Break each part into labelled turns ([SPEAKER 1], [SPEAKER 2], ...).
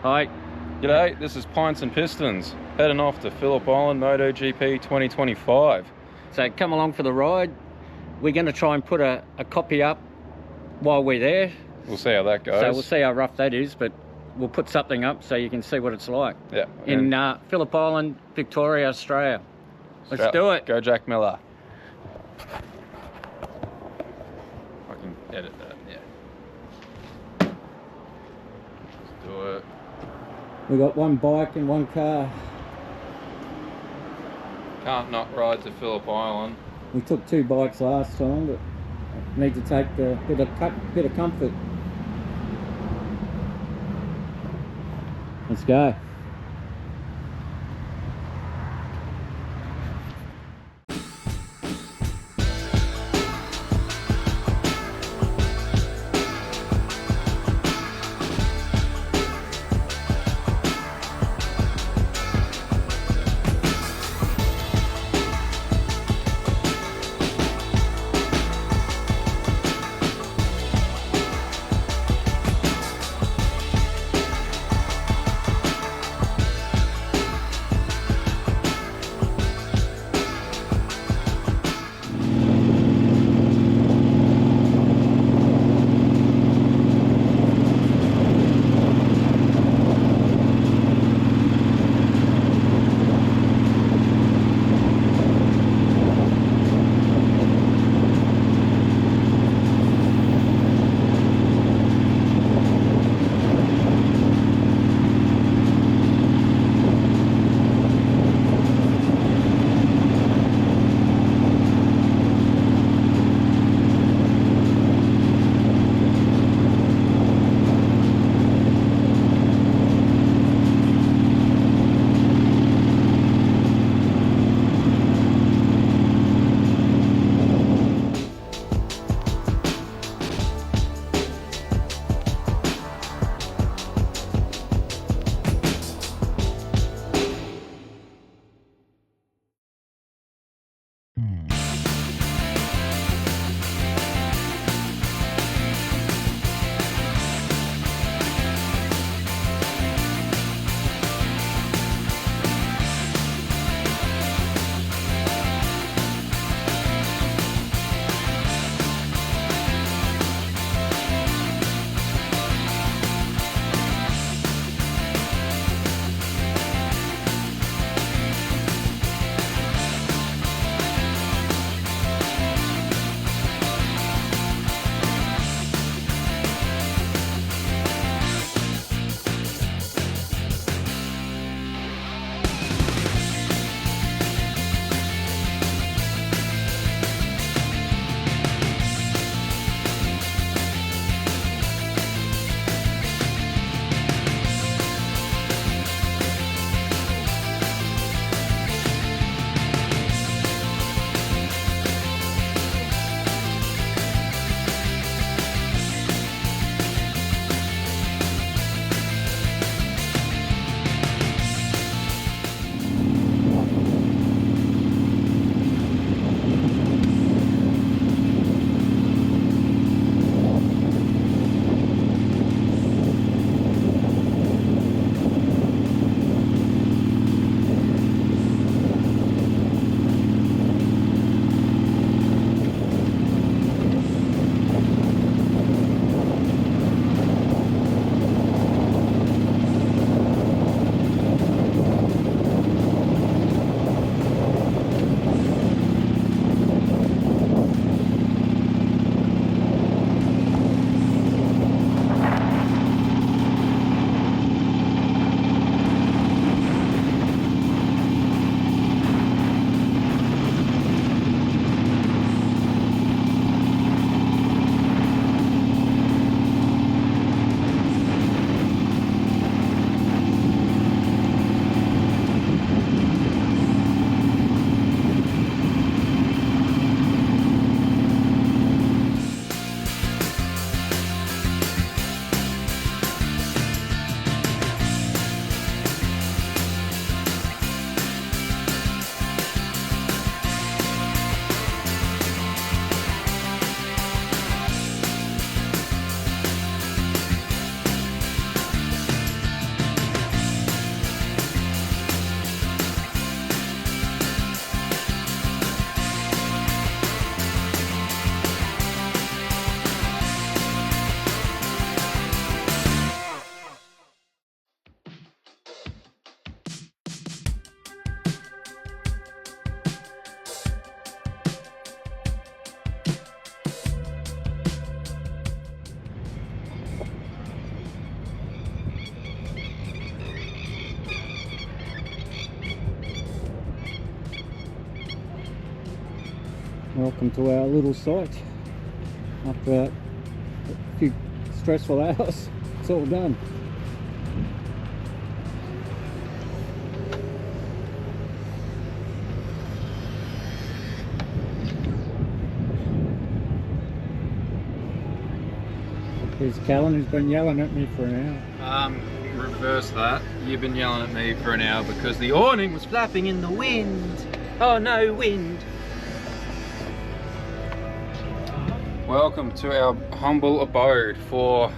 [SPEAKER 1] Hi.
[SPEAKER 2] G'day, this is Pints and Pistons, heading off to Phillip Island MotoGP 2025.
[SPEAKER 1] So come along for the ride. We're going to try and put a copy up while we're there.
[SPEAKER 2] We'll see how that goes.
[SPEAKER 1] So we'll see how rough that is, but we'll put something up so you can see what it's like.
[SPEAKER 2] Yeah.
[SPEAKER 1] In Phillip Island, Victoria, Australia. Let's do it.
[SPEAKER 2] Go Jack Miller. I can edit that, yeah. Let's do it.
[SPEAKER 1] We've got one bike and one car.
[SPEAKER 2] Can't not ride to Phillip Island.
[SPEAKER 1] We took 2 bikes last time, but need to take a bit of comfort. Let's go. Welcome to our little site. After a few stressful hours, it's all done. Here's Callan, who's been yelling at me for an hour.
[SPEAKER 2] Reverse that. You've been yelling at me for an hour because the awning was flapping in the wind. Oh no, wind. Welcome to our humble abode for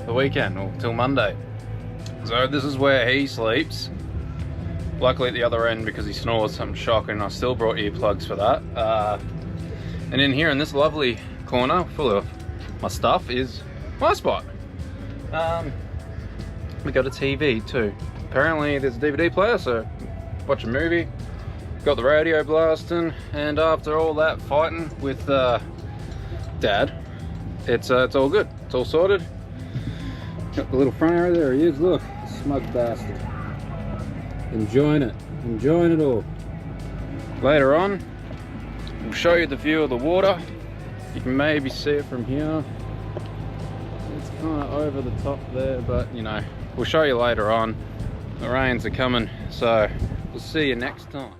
[SPEAKER 2] the weekend, or till Monday. So this is where he sleeps. Luckily at the other end, because he snores something shocking, I still brought earplugs for that. And in here in this lovely corner full of my stuff is my spot. We got a TV too. Apparently there's a DVD player, so watch a movie. Got the radio blasting, and after all that fighting with Dad, it's all good. It's all sorted. Got the little front area, there he is, look, smug bastard. Enjoying it all. Later on, we'll show you the view of the water. You can maybe see it from here. It's kind of over the top there, but you know, we'll show you later on. The rains are coming, so we'll see you next time.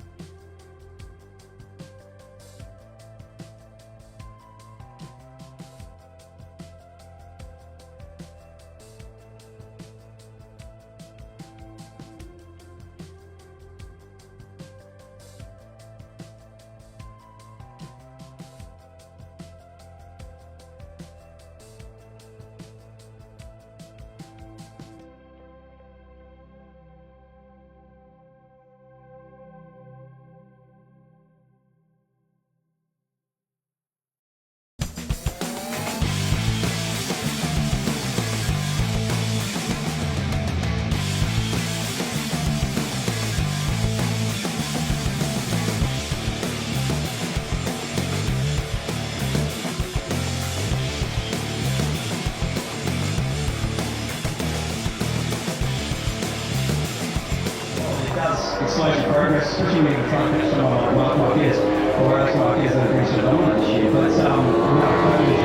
[SPEAKER 3] It's slowly progress, especially when you try to catch someone like Mark Marquez, or else Marquez that have been so dominant this year. But Mark Marquez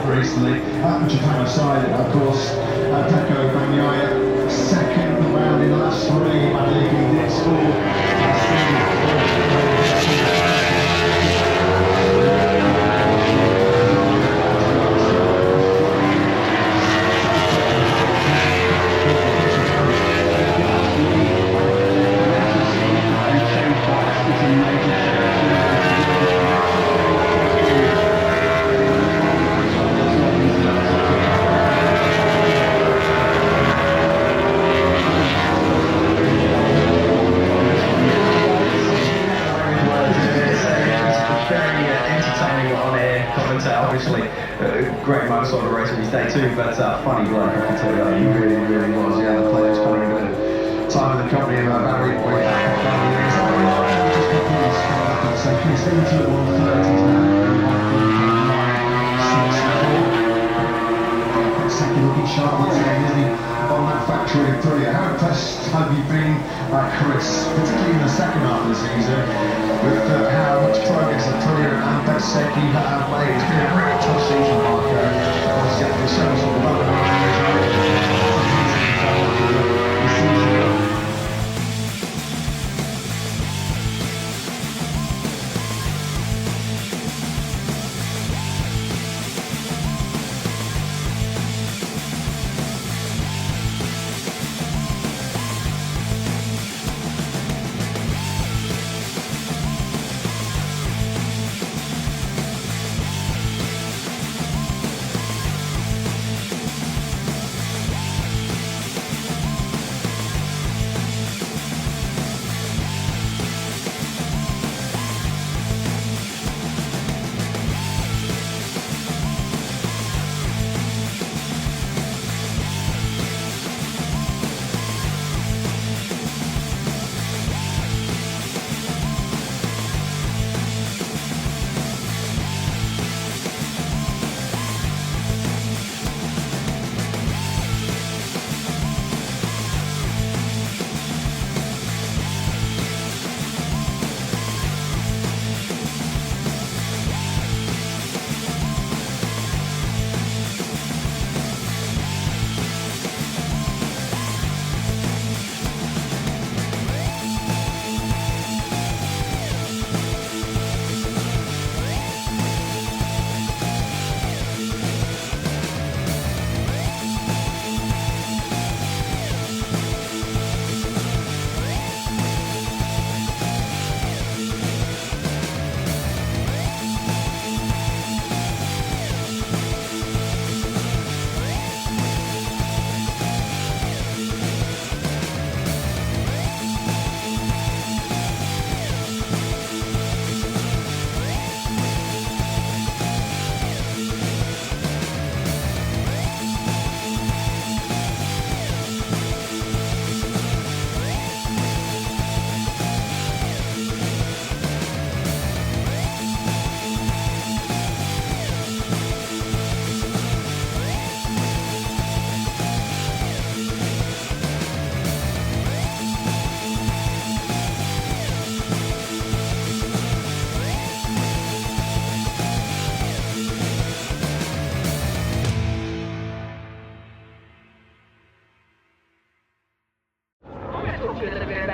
[SPEAKER 3] recently. Japan side, of course, Peko Bagnaia, second round in the last three. I believe he did score. Obviously, great motorcycle on the race of his day too, but funny bloke, I can tell you, he really, really was. Yeah, the players coming in with time in the company of Barry way back so he's into it 130s now. Second looking sharp once again, isn't he? On that factory in Aprilia. How impressed have you been, Chris, particularly in the second half of the season, with how much progress Aprilia and Bezzecchi have made? It's been a really tough season, Marco. Obviously, after so much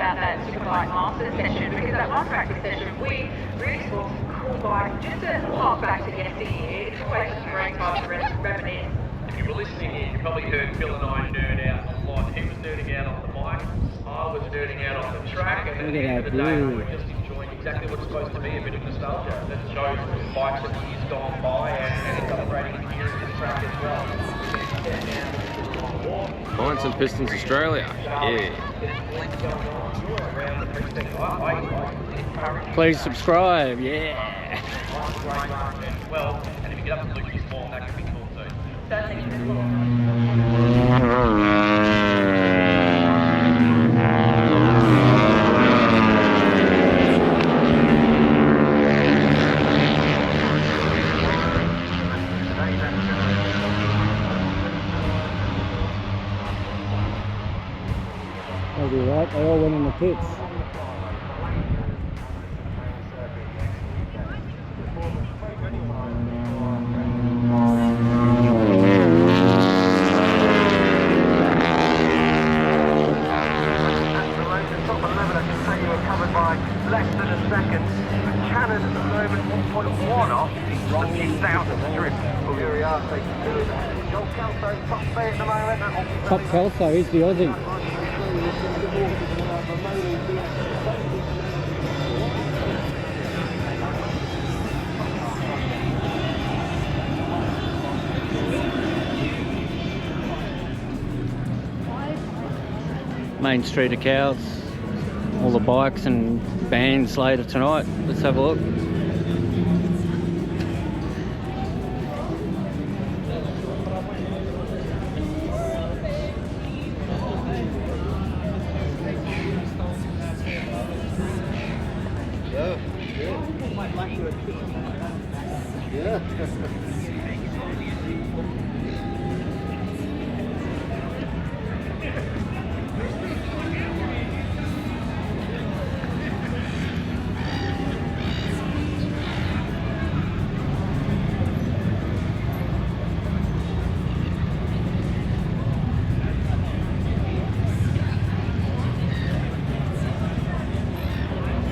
[SPEAKER 4] about that Superbike Master session, because that one practice session, we really saw some cool bikes. Just to hop back to the yesteryear, it's always a great time to reminisce.
[SPEAKER 5] If you were listening here, you probably heard Phil and I nerd out a lot. He was nerding out on the bike, I was nerding out on the track, and at the end of the day, we were just enjoying exactly what's supposed to be, a bit of nostalgia that shows bikes of years gone by and celebrating the years of the track as well.
[SPEAKER 2] Pints and Pistons Australia. Yeah. Please subscribe. Yeah.
[SPEAKER 5] Well, and if you get up to Lucas Small, that could be cool too.
[SPEAKER 1] They'll be right. They all went in the pits.
[SPEAKER 5] Less than a second. Cannon at the moment 1.1 off a few thousand strips. Well, here we are, Joel Kelso, top speed at the moment.
[SPEAKER 1] Top Kelso is the Aussie. Main Street of Cows. All the bikes and bands later tonight. Let's have a look.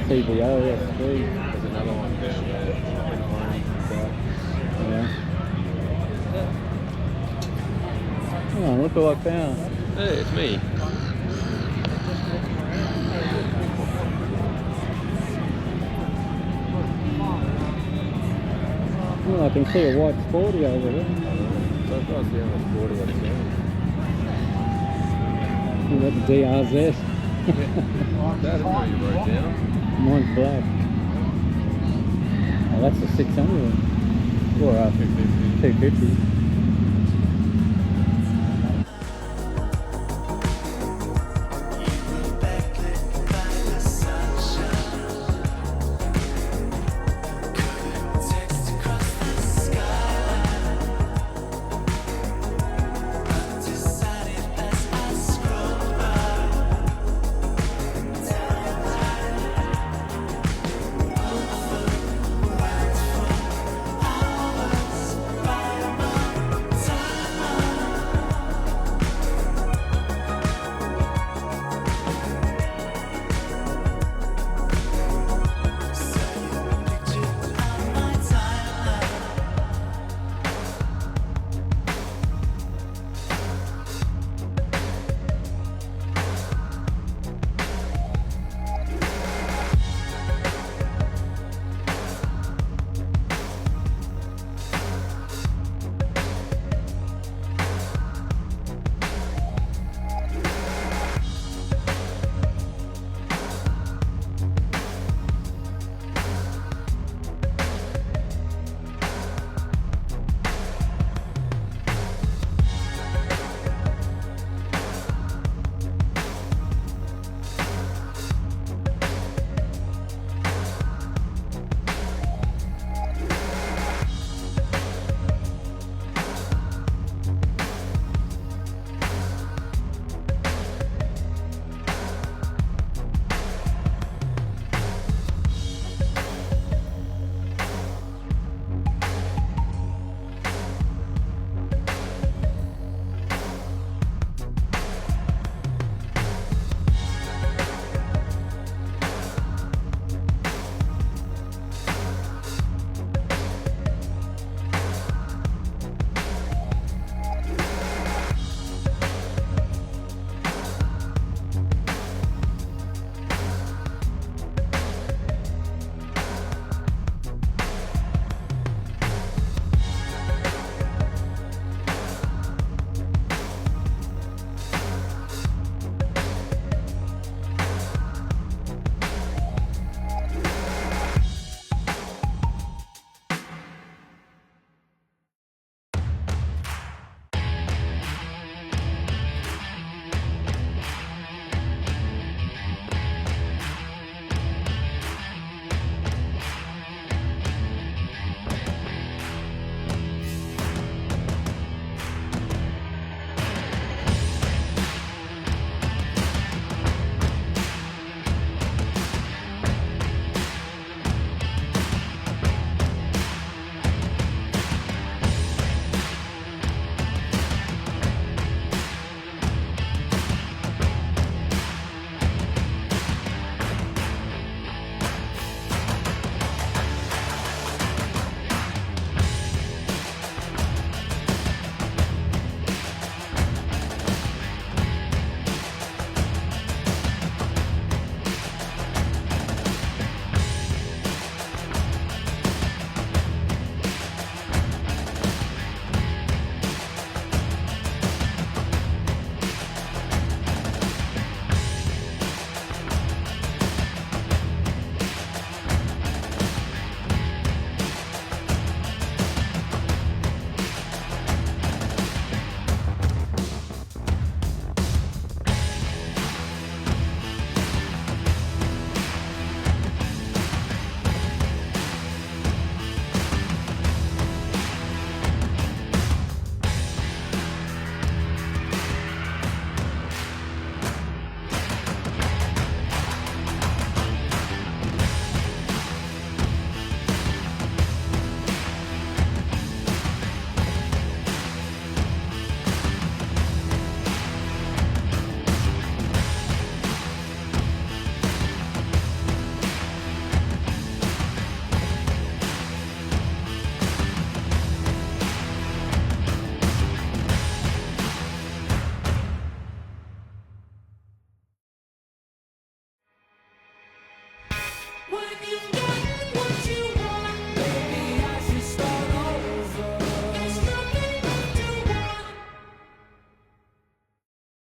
[SPEAKER 1] CVO, yes, please.
[SPEAKER 2] There's another one down there.
[SPEAKER 1] Yeah. Oh, look what I found.
[SPEAKER 2] Hey, it's me.
[SPEAKER 1] Oh, I can see a white Sporty over there.
[SPEAKER 2] So far, the only sporty I've seen.
[SPEAKER 1] You got the DRZ.
[SPEAKER 2] That is what you wrote down.
[SPEAKER 1] Mine's black. Oh, that's a 600. Or 250.